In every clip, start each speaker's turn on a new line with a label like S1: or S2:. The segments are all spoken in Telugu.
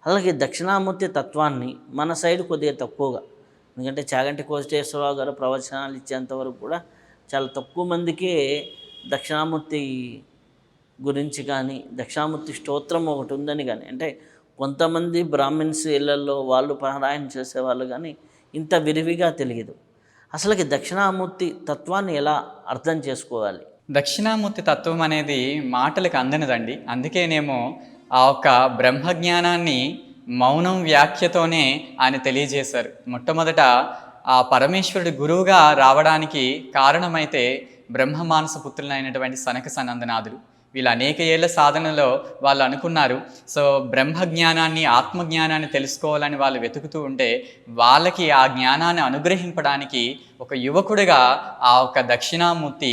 S1: అలాగే దక్షిణామూర్తి తత్వాన్ని మన సైడ్ కొద్దిగా తక్కువగా, ఎందుకంటే చాగంటి కోటేశ్వరరావు గారు ప్రవచనాలు ఇచ్చేంతవరకు కూడా చాలా తక్కువ మందికే దక్షిణామూర్తి గురించి కానీ, దక్షిణామూర్తి స్తోత్రం ఒకటి ఉందని కానీ, అంటే కొంతమంది బ్రాహ్మిన్స్ ఇళ్లల్లో వాళ్ళు పారాయణ చేసేవాళ్ళు కానీ ఇంత విరివిగా తెలియదు. అసలుకి దక్షిణామూర్తి తత్వాన్ని ఎలా అర్థం చేసుకోవాలి?
S2: దక్షిణామూర్తి తత్వం అనేది మాటలకు అందనిదండి. అందుకేనేమో ఆ ఒక్క బ్రహ్మజ్ఞానాన్ని మౌనం వ్యాఖ్యతోనే ఆయన తెలియజేశారు. మొట్టమొదట ఆ పరమేశ్వరుడి గురువుగా రావడానికి కారణమైతే బ్రహ్మమానస పుత్రులైనటువంటి సనక సనందనాథులు. వీళ్ళు అనేక ఏళ్ల సాధనలో వాళ్ళు అనుకున్నారు. సో బ్రహ్మజ్ఞానాన్ని, ఆత్మజ్ఞానాన్ని తెలుసుకోవాలని వాళ్ళు వెతుకుతూ ఉంటే వాళ్ళకి ఆ జ్ఞానాన్ని అనుగ్రహింపడానికి ఒక యువకుడిగా ఆ ఒక దక్షిణామూర్తి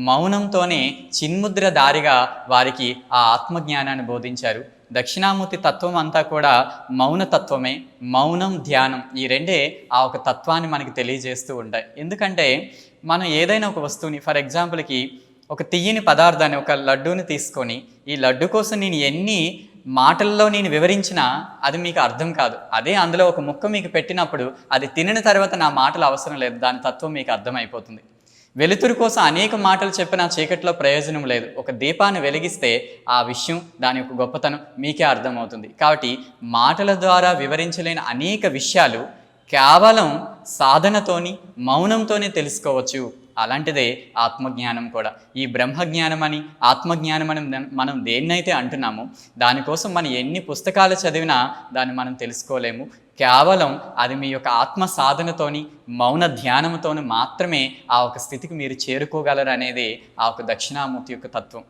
S2: మౌనంతోనే చిన్ముద్ర దారిగా వారికి ఆ ఆత్మజ్ఞానాన్ని బోధించారు. దక్షిణామూర్తి తత్వం అంతా కూడా మౌనతత్వమే. మౌనం, ధ్యానం ఈ రెండే ఆ ఒక తత్వాన్ని మనకి తెలియజేస్తూ ఉంటాయి. ఎందుకంటే మనం ఏదైనా ఒక వస్తువుని, ఫర్ ఎగ్జాంపుల్కి ఒక తియ్యని పదార్థాన్ని, ఒక లడ్డూని తీసుకొని ఈ లడ్డు కోసం నేను ఎన్ని మాటల్లో నేను వివరించినా అది మీకు అర్థం కాదు. అదే అందులో ఒక ముక్క మీకు పెట్టినప్పుడు అది తినిన తర్వాత నా మాటలు అవసరం లేదు, దాని తత్వం మీకు అర్థమైపోతుంది. వెలుతురు కోసం అనేక మాటలు చెప్పిన చీకట్లో ప్రయోజనం లేదు. ఒక దీపాన్ని వెలిగిస్తే ఆ విషయం, దాని యొక్క గొప్పతనం మీకే అర్థమవుతుంది. కాబట్టి మాటల ద్వారా వివరించలేని అనేక విషయాలు కేవలం సాధనతోని, మౌనంతోనే తెలుసుకోవచ్చు. అలాంటిదే ఆత్మజ్ఞానం కూడా. ఈ బ్రహ్మజ్ఞానం అని, ఆత్మజ్ఞానం అని మనం దేన్నైతే అంటున్నామో దానికోసం మనం ఎన్ని పుస్తకాలు చదివినా దాన్ని మనం తెలుసుకోలేము. కేవలం అది మీ యొక్క ఆత్మ సాధనతోని, మౌన ధ్యానంతోని మాత్రమే ఆ ఒక స్థితికి మీరు చేరుకోగలరు అనేది ఆ ఒక దక్షిణామూర్తి యొక్క తత్వం.